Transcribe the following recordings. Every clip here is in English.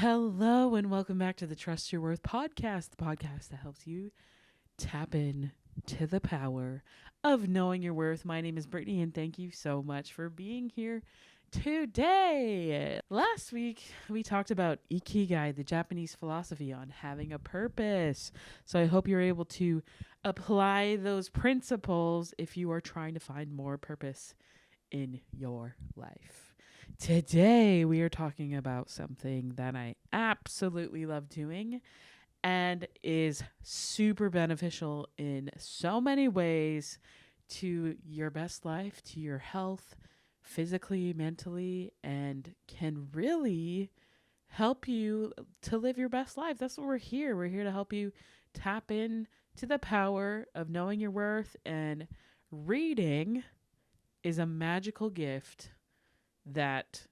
Hello and welcome back to the Trust Your Worth podcast, the podcast that helps you tap in to the power of knowing your worth. My name is Brittany and thank you so much for being here today. Last week we talked about Ikigai, the Japanese philosophy on having a purpose. So I hope you're able to apply those principles if you are trying to find more purpose in your life. Today, we are talking about something that I absolutely love doing and is super beneficial in so many ways to your best life, to your health, physically, mentally, and can really help you to live your best life. That's what we're here. We're here to help you tap in to the power of knowing your worth, and reading is a magical gift that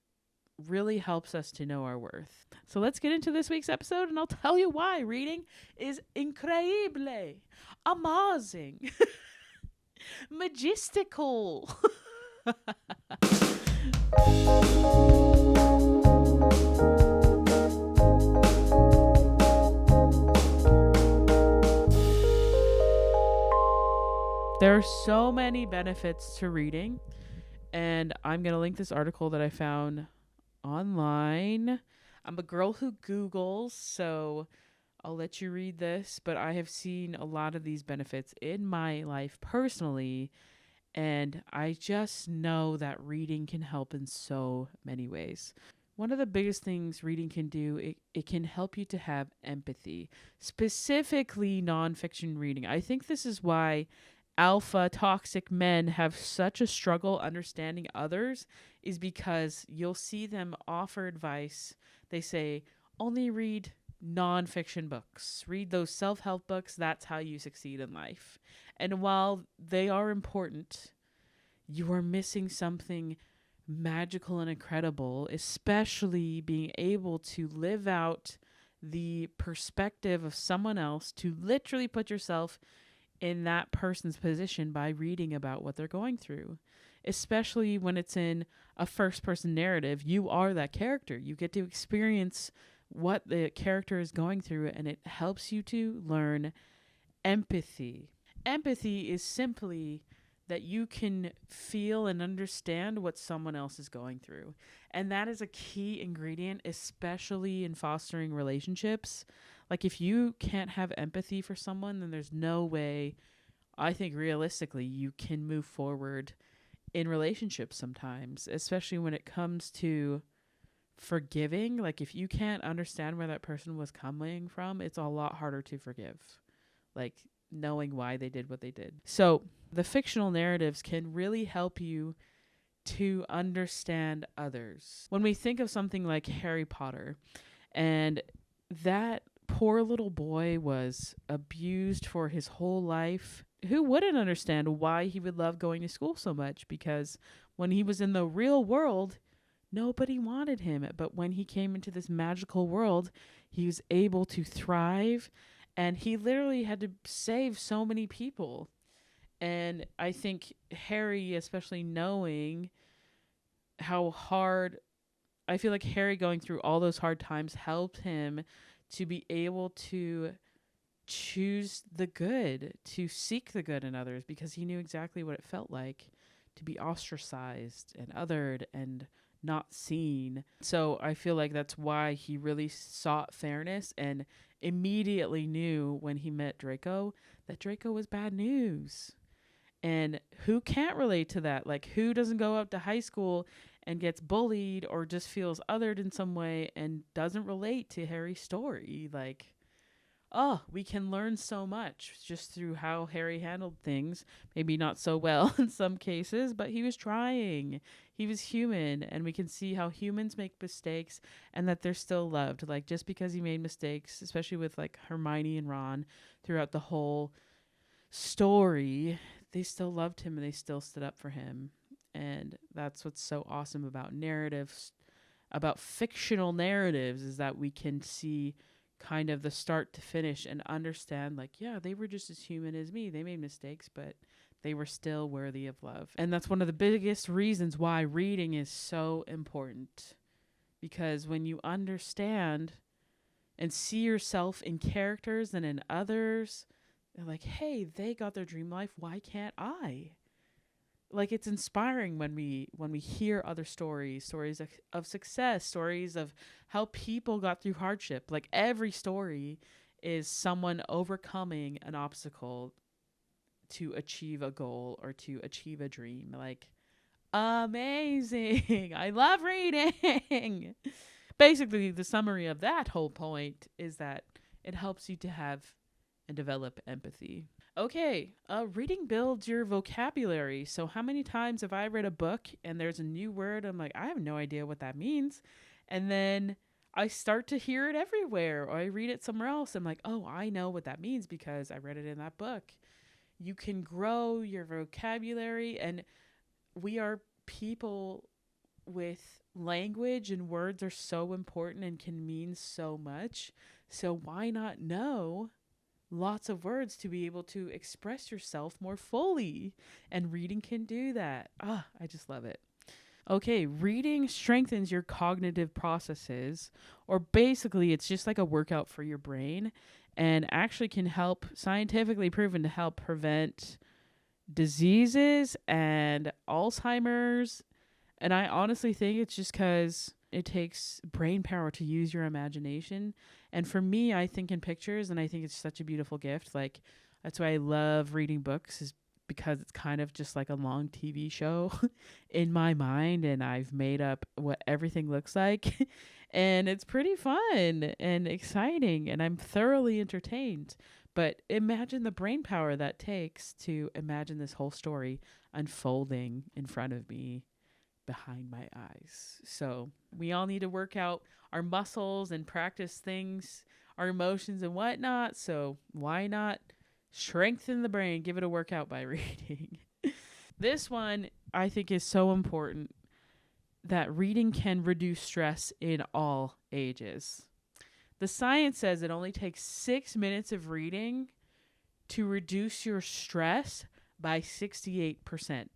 really helps us to know our worth. So let's get into this week's episode and I'll tell you why reading is increíble, amazing, majestical. There are so many benefits to reading, and I'm going to link this article that I found online. I'm a girl who Googles, so I'll let you read this, but I have seen a lot of these benefits in my life personally, and I just know that reading can help in so many ways. One of the biggest things reading can do, it can help you to have empathy, specifically nonfiction reading. I think this is why alpha toxic men have such a struggle understanding others, is because you'll see them offer advice. They say, only read nonfiction books, read those self-help books. That's how you succeed in life. And while they are important, you are missing something magical and incredible, especially being able to live out the perspective of someone else, to literally put yourself in that person's position by reading about what they're going through. Especially when it's in a first person narrative, you are that character. You get to experience what the character is going through, and it helps you to learn empathy. Empathy is simply that you can feel and understand what someone else is going through. And that is a key ingredient, especially in fostering relationships. Like, if you can't have empathy for someone, then there's no way, I think realistically, you can move forward in relationships sometimes, especially when it comes to forgiving. Like, if you can't understand where that person was coming from, it's a lot harder to forgive. Like, knowing why they did what they did. So the fictional narratives can really help you to understand others. When we think of something like Harry Potter, and that poor little boy was abused for his whole life, who wouldn't understand why he would love going to school so much? Because when he was in the real world, nobody wanted him. But when he came into this magical world, he was able to thrive, and he literally had to save so many people. And I think Harry, especially knowing how hard, I feel like Harry going through all those hard times helped him to be able to choose the good, to seek the good in others, because he knew exactly what it felt like to be ostracized and othered and not seen. So I feel like that's why he really sought fairness, and immediately knew when he met Draco that Draco was bad news. And who can't relate to that? Like, who doesn't go up to high school and gets bullied or just feels othered in some way and doesn't relate to Harry's story? Like, oh, we can learn so much just through how Harry handled things. Maybe not so well in some cases, but he was trying. He was human, and we can see how humans make mistakes and that they're still loved. Like, just because he made mistakes, especially with like Hermione and Ron throughout the whole story, they still loved him and they still stood up for him. And that's what's so awesome about narratives, about fictional narratives, is that we can see kind of the start to finish and understand, like, yeah, they were just as human as me. They made mistakes, but they were still worthy of love. And that's one of the biggest reasons why reading is so important, because when you understand and see yourself in characters and in others, they're like, hey, they got their dream life. Why can't I? Like, it's inspiring when we hear other stories of success, stories of how people got through hardship. Like, every story is someone overcoming an obstacle to achieve a goal or to achieve a dream. Like, amazing. I love reading. Basically, the summary of that whole point is that it helps you to have and develop empathy. Okay, reading builds your vocabulary. So, how many times have I read a book and there's a new word? I'm like, I have no idea what that means. And then I start to hear it everywhere, or I read it somewhere else. I'm like, oh, I know what that means because I read it in that book. You can grow your vocabulary, and we are people with language, and words are so important and can mean so much. So, why not know lots of words to be able to express yourself more fully? And reading can do that. I just love it. Okay, reading strengthens your cognitive processes, or basically, it's just like a workout for your brain, and actually can help, scientifically proven to help prevent diseases and Alzheimer's. And I honestly think it's just because it takes brain power to use your imagination. And for me, I think in pictures, and I think it's such a beautiful gift. Like, that's why I love reading books, is because it's kind of just like a long TV show in my mind, and I've made up what everything looks like. And it's pretty fun and exciting, and I'm thoroughly entertained. But imagine the brain power that takes to imagine this whole story unfolding in front of me, behind my eyes. So we all need to work out our muscles and practice things, our emotions and whatnot. So why not strengthen the brain? Give it a workout by reading. This one I think is so important, that reading can reduce stress in all ages. The science says it only takes 6 minutes of reading to reduce your stress by 68%.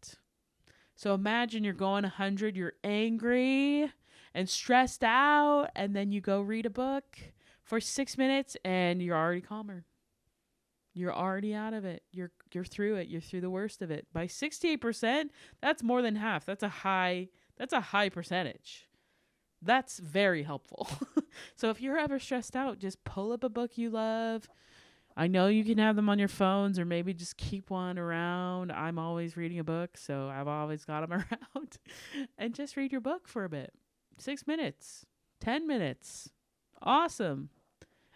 So imagine you're going 100, you're angry and stressed out, and then you go read a book for 6 minutes and you're already calmer. You're already out of it. You're through it. You're through the worst of it. By 68%, that's more than half. That's a high percentage. That's very helpful. So if you're ever stressed out, just pull up a book you love. I know you can have them on your phones, or maybe just keep one around. I'm always reading a book, so I've always got them around. And just read your book for a bit. 6 minutes, 10 minutes. Awesome.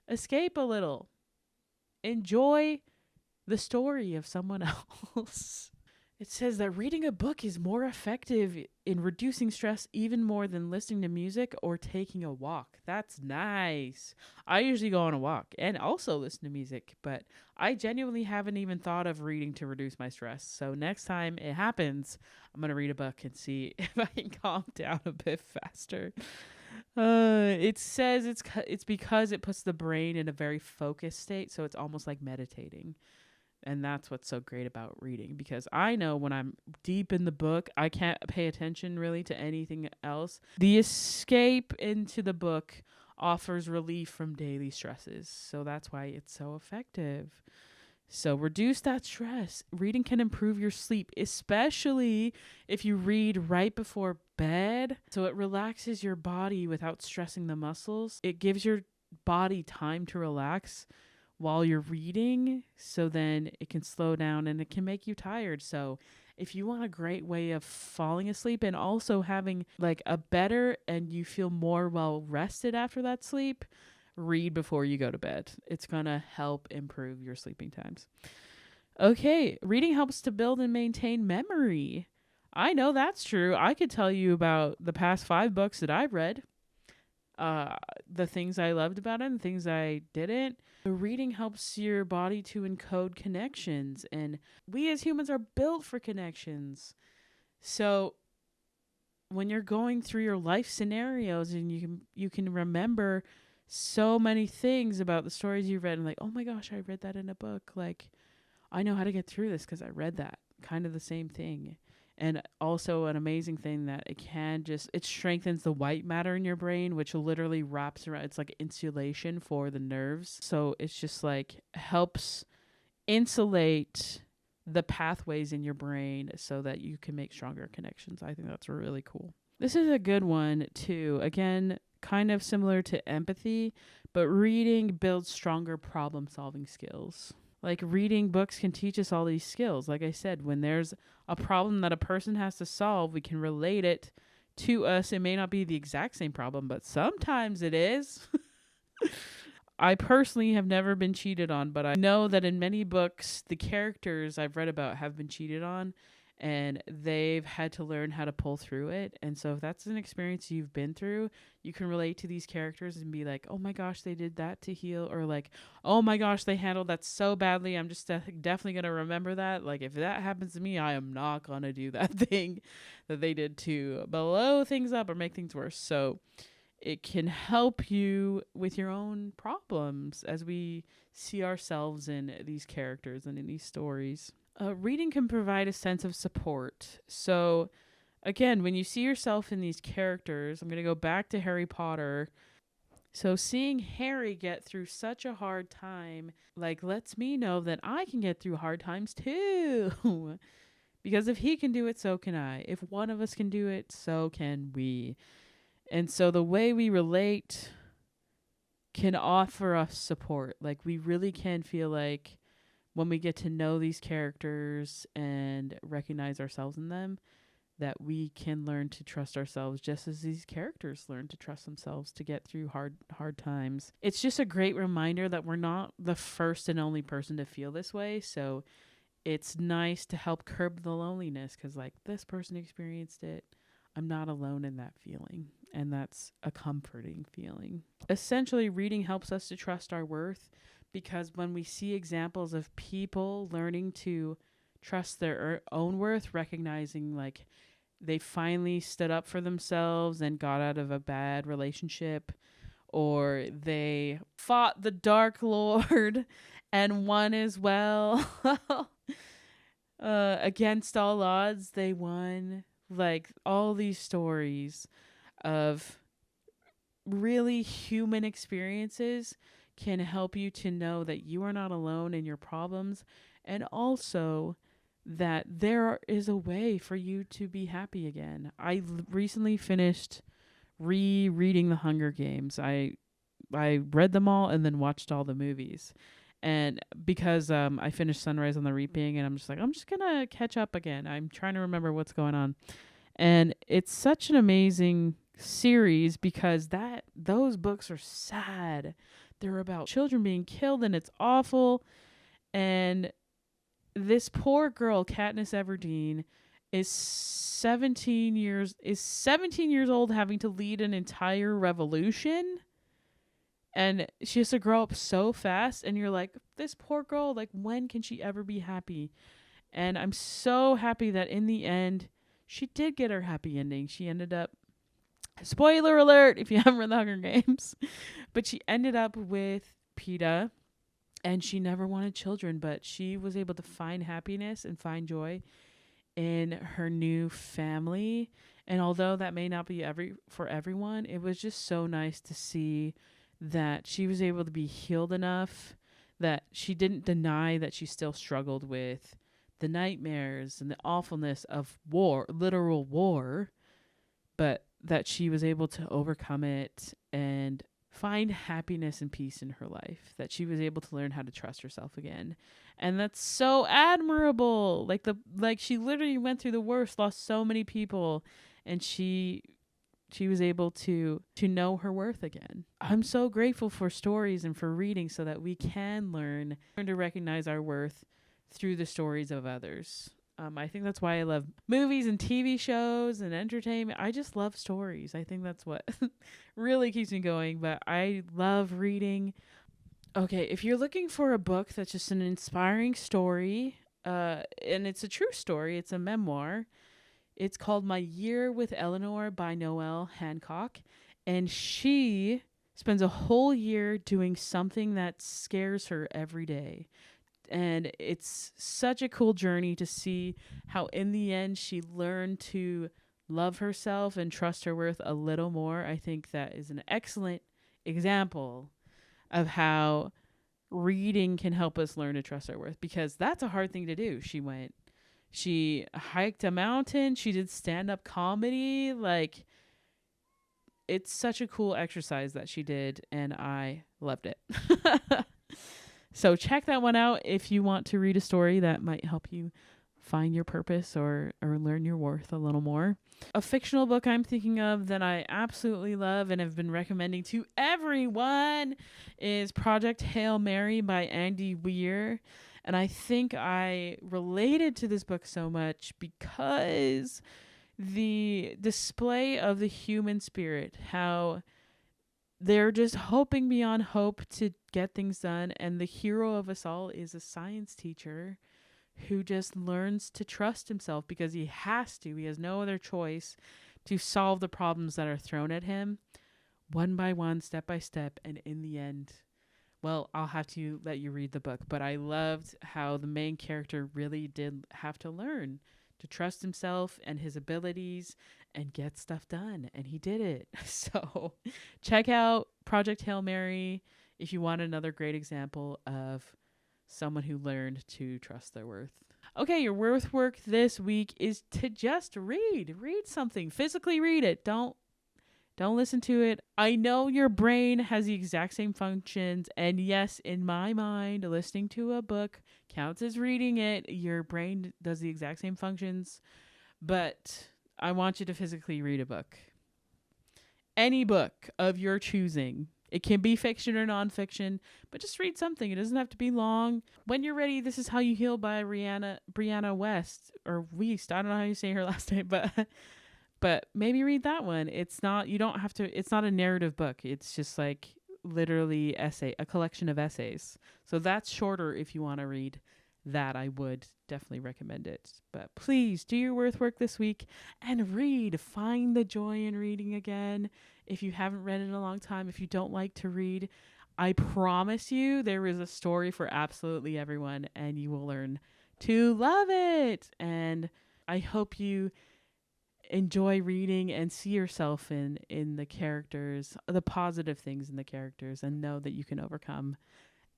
Escape a little. Enjoy the story of someone else. It says that reading a book is more effective in reducing stress even more than listening to music or taking a walk. That's nice. I usually go on a walk and also listen to music, but I genuinely haven't even thought of reading to reduce my stress. So next time it happens, I'm going to read a book and see if I can calm down a bit faster. It says it's because it puts the brain in a very focused state, so it's almost like meditating. And that's what's so great about reading, because I know when I'm deep in the book, I can't pay attention really to anything else. The escape into the book offers relief from daily stresses. So that's why it's so effective. So reduce that stress. Reading can improve your sleep, especially if you read right before bed. So it relaxes your body without stressing the muscles. It gives your body time to relax while you're reading, so then it can slow down and it can make you tired. So if you want a great way of falling asleep and also having like a better, and you feel more well rested after that sleep, read before you go to bed. It's going to help improve your sleeping times. Okay, reading helps to build and maintain memory. I know that's true. I could tell you about the past 5 books that I've read, the things I loved about it and things I didn't. The reading helps your body to encode connections, and we as humans are built for connections. So when you're going through your life scenarios, and you can remember so many things about the stories you've read, and like, oh my gosh, I read that in a book. Like, I know how to get through this because I read that. Kind of the same thing. And also an amazing thing that it strengthens the white matter in your brain, which literally wraps around, it's like insulation for the nerves. So it's just like helps insulate the pathways in your brain so that you can make stronger connections. I think that's really cool. This is a good one too. Again, kind of similar to empathy, but reading builds stronger problem solving skills. Like reading books can teach us all these skills. Like I said, when there's a problem that a person has to solve, we can relate it to us. It may not be the exact same problem, but sometimes it is. I personally have never been cheated on, but I know that in many books, the characters I've read about have been cheated on and they've had to learn how to pull through it. And so if that's an experience you've been through, you can relate to these characters and be like, oh my gosh, they did that to heal. Or like, oh my gosh, they handled that so badly. I'm just definitely going to remember that. Like if that happens to me, I am not going to do that thing that they did to blow things up or make things worse. So it can help you with your own problems as we see ourselves in these characters and in these stories. Reading can provide a sense of support. So, again, when you see yourself in these characters, I'm going to go back to Harry Potter. So, seeing Harry get through such a hard time, like, lets me know that I can get through hard times too. Because if he can do it, so can I. If one of us can do it, so can we. And so the way we relate can offer us support. Like we really can feel like when we get to know these characters and recognize ourselves in them, that we can learn to trust ourselves just as these characters learn to trust themselves to get through hard times. It's just a great reminder that we're not the first and only person to feel this way. So it's nice to help curb the loneliness because like this person experienced it. I'm not alone in that feeling. And that's a comforting feeling. Essentially, reading helps us to trust our worth because when we see examples of people learning to trust their own worth, recognizing like they finally stood up for themselves and got out of a bad relationship, or they fought the Dark Lord and won as well. Against all odds, they won. Like all these stories of really human experiences can help you to know that you are not alone in your problems, and also that there is a way for you to be happy again. I recently finished rereading The Hunger Games. I read them all and then watched all the movies. And because I finished Sunrise on the Reaping, and I'm just going to catch up again. I'm trying to remember what's going on. And it's such an amazing series because those books are sad. They're about children being killed and it's awful. And this poor girl, Katniss Everdeen, is 17 years old, having to lead an entire revolution. And she has to grow up so fast, and you're like, this poor girl, like when can she ever be happy? And I'm so happy that in the end she did get her happy ending. She ended up, spoiler alert if you haven't read The Hunger Games, but she ended up with Peeta, and she never wanted children, but she was able to find happiness and find joy in her new family. And although that may not be for everyone, it was just so nice to see that she was able to be healed enough that she didn't deny that she still struggled with the nightmares and the awfulness of war, literal war, but that she was able to overcome it and find happiness and peace in her life, that she was able to learn how to trust herself again. And that's so admirable. Like she literally went through the worst, lost so many people, and she was able to know her worth again. I'm so grateful for stories and for reading so that we can learn to recognize our worth through the stories of others. I think that's why I love movies and TV shows and entertainment. I just love stories. I think that's what really keeps me going, but I love reading. Okay, if you're looking for a book that's just an inspiring story, and it's a true story, it's a memoir. It's called My Year with Eleanor by Noelle Hancock. And she spends a whole year doing something that scares her every day. And it's such a cool journey to see how in the end she learned to love herself and trust her worth a little more. I think that is an excellent example of how reading can help us learn to trust our worth, because that's a hard thing to do. She hiked a mountain, she did stand-up comedy. Like, it's such a cool exercise that she did, and I loved it. So check that one out if you want to read a story that might help you find your purpose or learn your worth a little more. A fictional book I'm thinking of that I absolutely love and have been recommending to everyone is Project Hail Mary by Andy Weir. And I think I related to this book so much because the display of the human spirit, how they're just hoping beyond hope to get things done. And the hero of us all is a science teacher who just learns to trust himself because he has to. He has no other choice to solve the problems that are thrown at him one by one, step by step. And in the end, well, I'll have to let you read the book. But I loved how the main character really did have to learn to trust himself and his abilities and get stuff done. And he did it. So check out Project Hail Mary if you want another great example of someone who learned to trust their worth. Okay, your worth work this week is to just read. Read something. Physically read it. Don't listen to it. I know your brain has the exact same functions. And yes, in my mind, listening to a book counts as reading it. Your brain does the exact same functions. But I want you to physically read a book. Any book of your choosing. It can be fiction or nonfiction, but just read something. It doesn't have to be long. When you're ready, This Is How You Heal by Brianna West, or Wiest. I don't know how you say her last name, but maybe read that one. It's not a narrative book. It's just like literally a collection of essays. So that's shorter if you want to read that. I would definitely recommend it. But please do your worth work this week and read. Find the joy in reading again. If you haven't read in a long time, if you don't like to read, I promise you there is a story for absolutely everyone and you will learn to love it. And I hope you enjoy reading and see yourself in the characters, the positive things in the characters, and know that you can overcome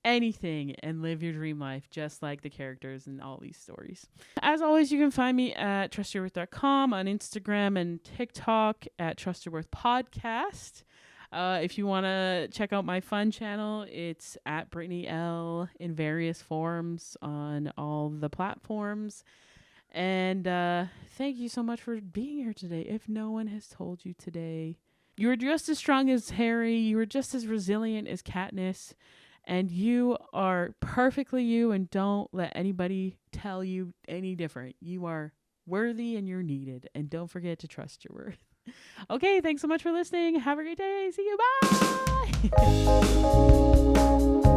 anything and live your dream life just like the characters in all these stories. As always, you can find me at trustyourworth.com, on Instagram and TikTok at Trust Your Worth Podcast. If you want to check out my fun channel, it's at Brittany L in various forms on all the platforms. And thank you so much for being here today. If no one has told you today, you are just as strong as Harry. You are just as resilient as Katniss. And you are perfectly you, and don't let anybody tell you any different. You are worthy and you're needed. And don't forget to trust your worth. Okay, thanks so much for listening. Have a great day. See you. Bye.